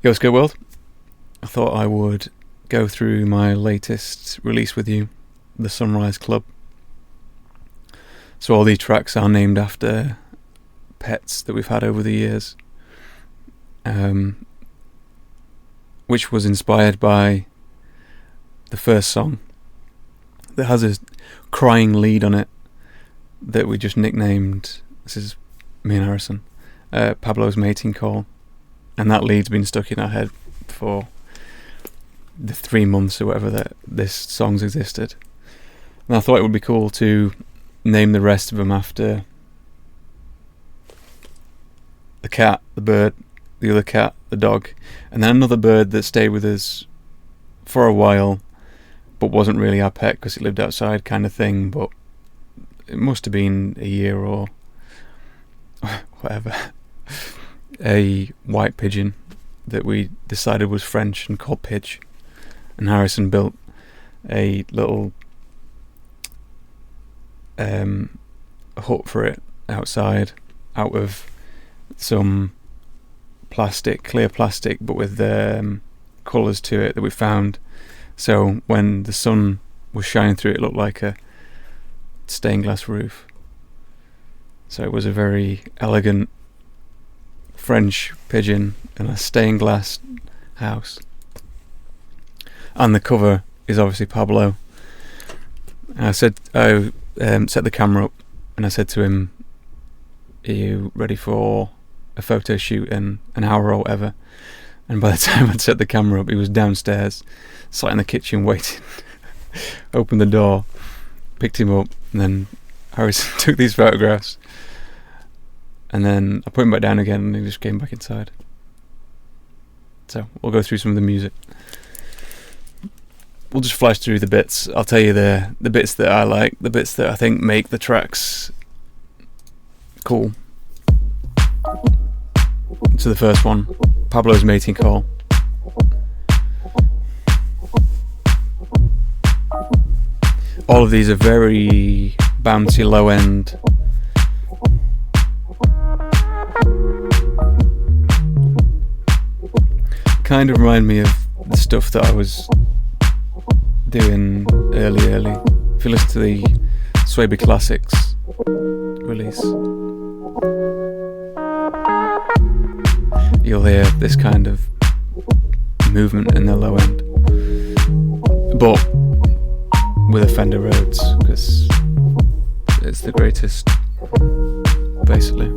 Yo, Skirt World. I thought I would go through my latest release with you, the Sunrise Club. So all these tracks are named after pets that we've had over the years, which was inspired by the first song that has a crying lead on it that we just nicknamed, this is me and Harrison, Pablo's Mating Call. And that lead's been stuck in our head for the 3 months or whatever that this song's existed. And I thought it would be cool to name the rest of them after the cat, the bird, the other cat, the dog, and then another bird that stayed with us for a while but wasn't really our pet because it lived outside kind of thing, but it must have been a year or whatever. A white pigeon that we decided was French and called Pidge, and Harrison built a little hut for it outside out of some plastic, clear plastic, but with colours to it that we found, so when the sun was shining through it looked like a stained glass roof. So it was a very elegant French pigeon in a stained glass house. And the cover is obviously Pablo. And I said, I set the camera up and I said to him, are you ready for a photo shoot in an hour or whatever? And by the time I'd set the camera up, he was downstairs, sat in the kitchen waiting. Opened the door, picked him up, and then Harrison took these photographs. And then I put him back down again and he just came back inside. So we'll go through some of the music. We'll just flash through the bits. I'll tell you the bits that I like, the bits that I think make the tracks cool. So the first one, Pablo's Mating Call. All of these are very bouncy, low end. Kind of remind me of the stuff that I was doing early. If you listen to the Swaby Classics release, you'll hear this kind of movement in the low end, but with a Fender Rhodes, because it's the greatest, basically.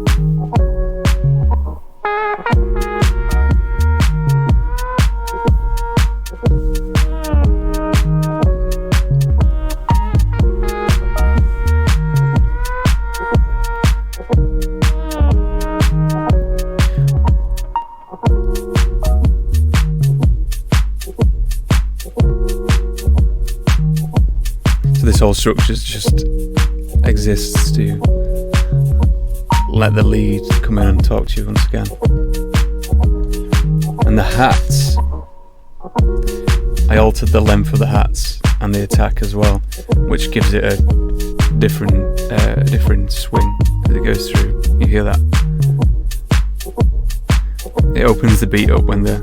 This whole structure just exists to let the lead come in and talk to you once again. And the hats, I altered the length of the hats and the attack as well, which gives it a different swing as it goes through. You hear that? It opens the beat up when the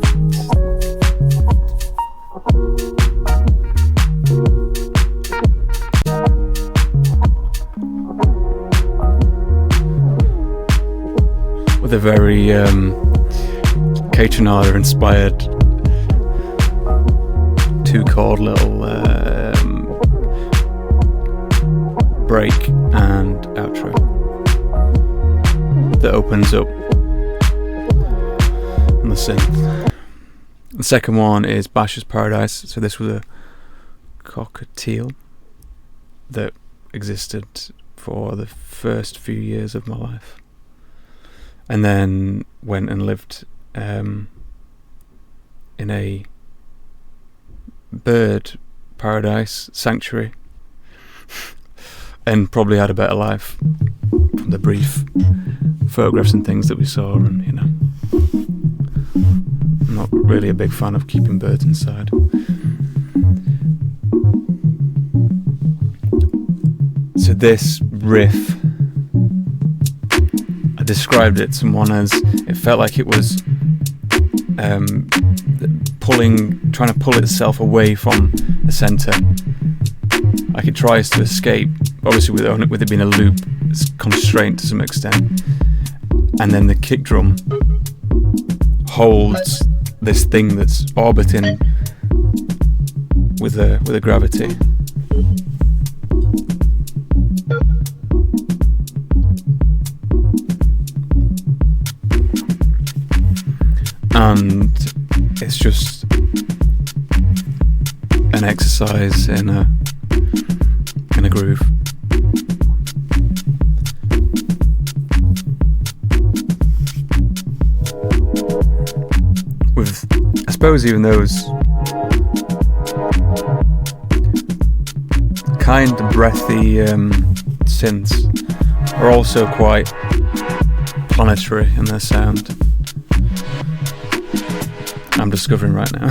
with a very K-Tronada inspired 2-chord little break and outro that opens up on the synth. The second one is Bash's Paradise. So this was a cockatiel that existed for the first few years of my life, and then went and lived in a bird paradise sanctuary and probably had a better life from the brief photographs and things that we saw. And you know, I'm not really a big fan of keeping birds inside. So this riff, I described it to someone as, it felt like it was trying to pull itself away from the center. Like it tries to escape, obviously with it being a loop, it's constrained to some extent. And then the kick drum holds this thing that's orbiting with a gravity. And it's just an exercise in a groove. With, I suppose, even those kind of breathy synths are also quite planetary in their sound. I'm discovering right now.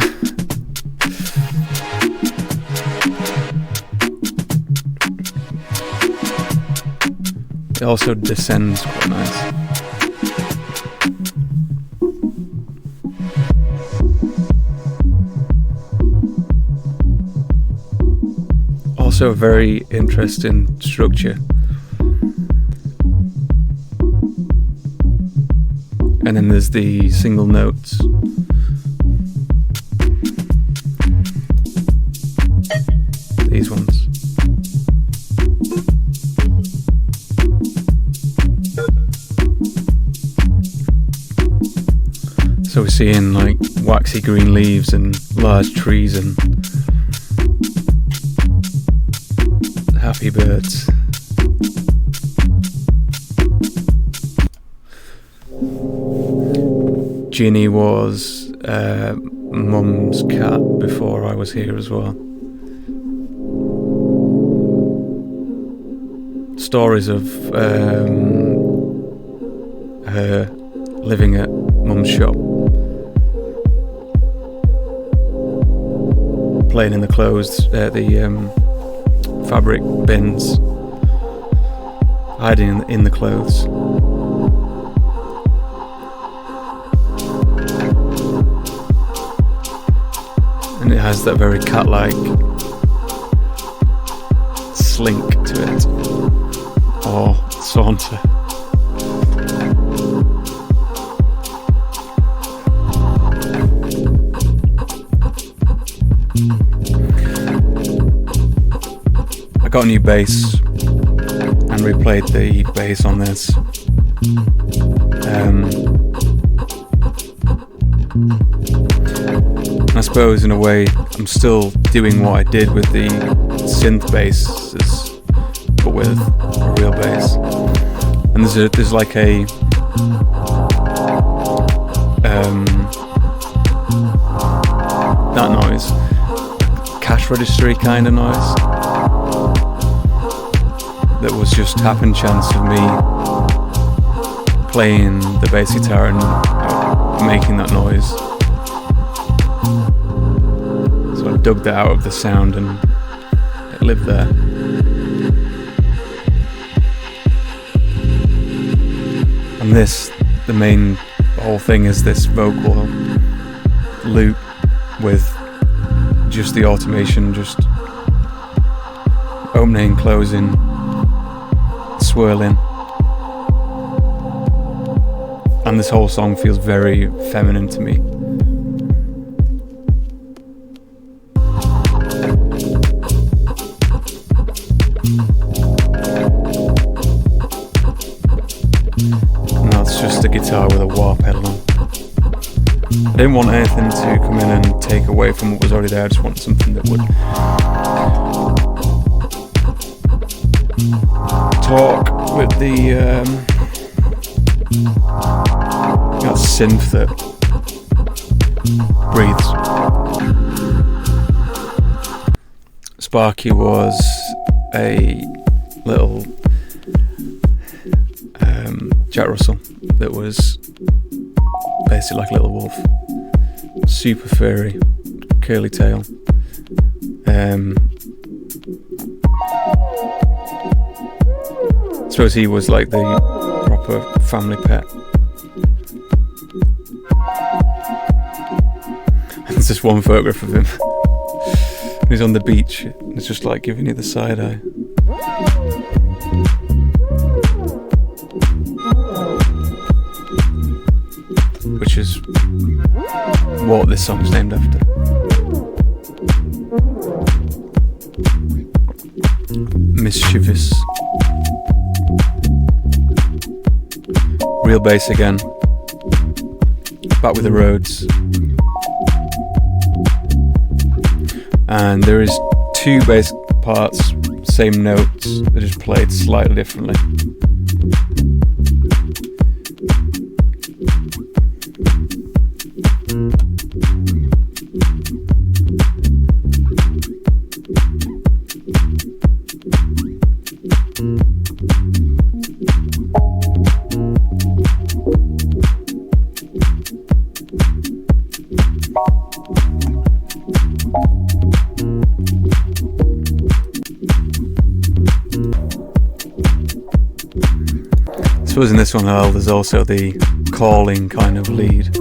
It also descends quite nice. Also a very interesting structure. And then there's the single notes. These ones. So we're seeing like waxy green leaves and large trees and happy birds. Ginny was Mum's cat before I was here as well. Stories of her living at Mum's shop, playing in the clothes, the fabric bins, hiding in the clothes. And it has that very cat-like slink to it, or saunter. I got a new bass and replayed the bass on this. I suppose in a way I'm still doing what I did with the synth basses, but with a real bass. And there's like a that noise, cash registry kind of noise, that was just happen chance of me playing the bass guitar and making that noise. So I dug that out of the sound and it lived there. And this, the whole thing is this vocal loop with just the automation, just opening, closing, swirling. And this whole song feels very feminine to me. And that's just a guitar with a wah pedal on. I didn't want anything to come in and take away from what was already there. I just want something that would talk with the that synth that breathes. Sparky was a little Jack Russell that was basically like a little wolf, super furry, curly tail. I suppose he was like the proper family pet. There's just one photograph of him. He's on the beach. It's just like giving you the side eye. Which is what this song's named after. Mischievous. Real bass again. Back with the Rhodes. And there is 2 bass parts, same notes, they're just played slightly differently. I suppose in this one, there's also the calling kind of lead.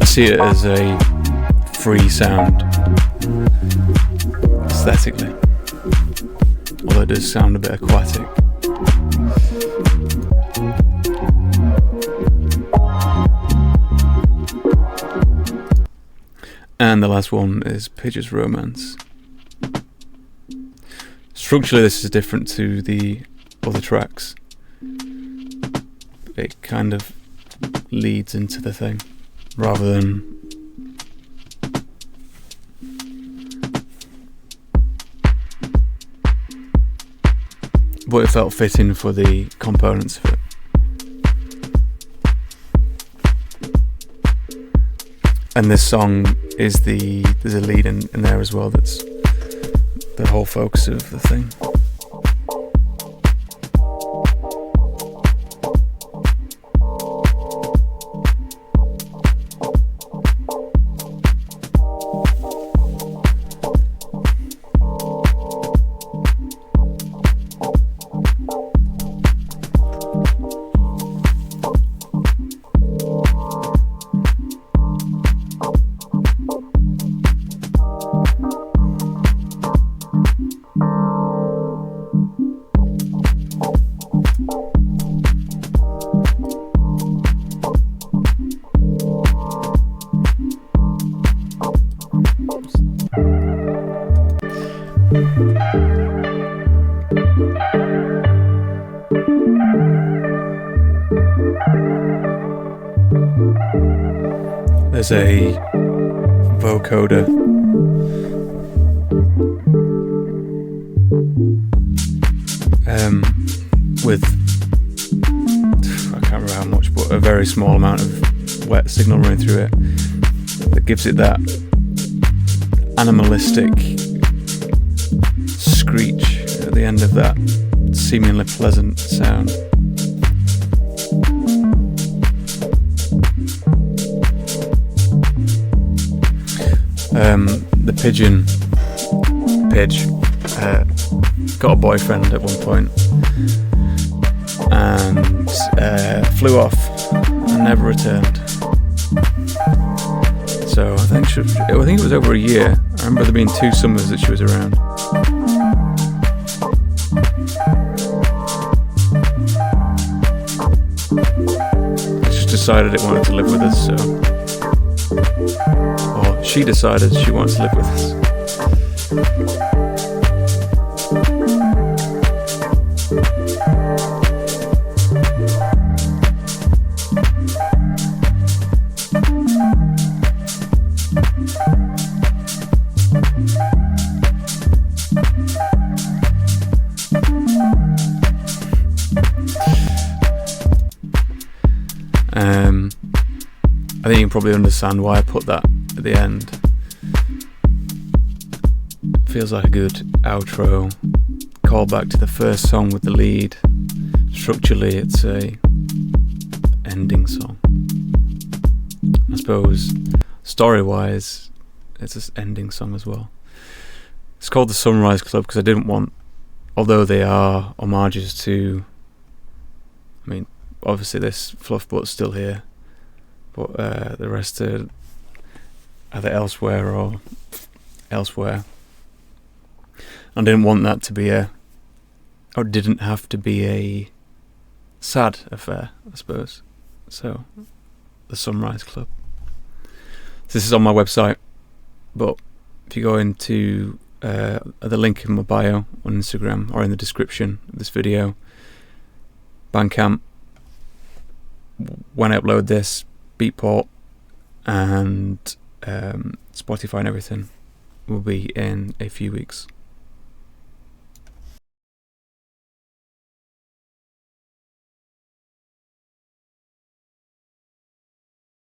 I see it as a free sound aesthetically, although it does sound a bit aquatic. And the last one is Pidge's Romance. Structurally this is different to the other tracks. It kind of leads into the thing rather than but it felt fitting for the components of it. And this song is there's a lead in there as well that's the whole focus of the thing. There's a vocoder with, I can't remember how much, but a very small amount of wet signal running through it that gives it that animalistic screech at the end of that seemingly pleasant sound. The pigeon, Pidge, got a boyfriend at one point and flew off and never returned. So I think it was over a year. I remember there being 2 summers that she was around. She just decided it wanted to live with us, so. She decided she wants to live with us. I think you can probably understand why I put that at the end. Feels like a good outro, call back to the first song with the lead. Structurally it's a ending song. I suppose story wise it's an ending song as well. It's called the Sunrise Club because I didn't want, although they are homages to I mean, obviously this fluff butt's still here, but the rest are either elsewhere or elsewhere. I didn't want that to be or didn't have to be a sad affair, I suppose. So, the Sunrise Club. So this is on my website, but if you go into the link in my bio on Instagram or in the description of this video, Bandcamp, when I upload this, Beatport and Spotify and everything will be in a few weeks.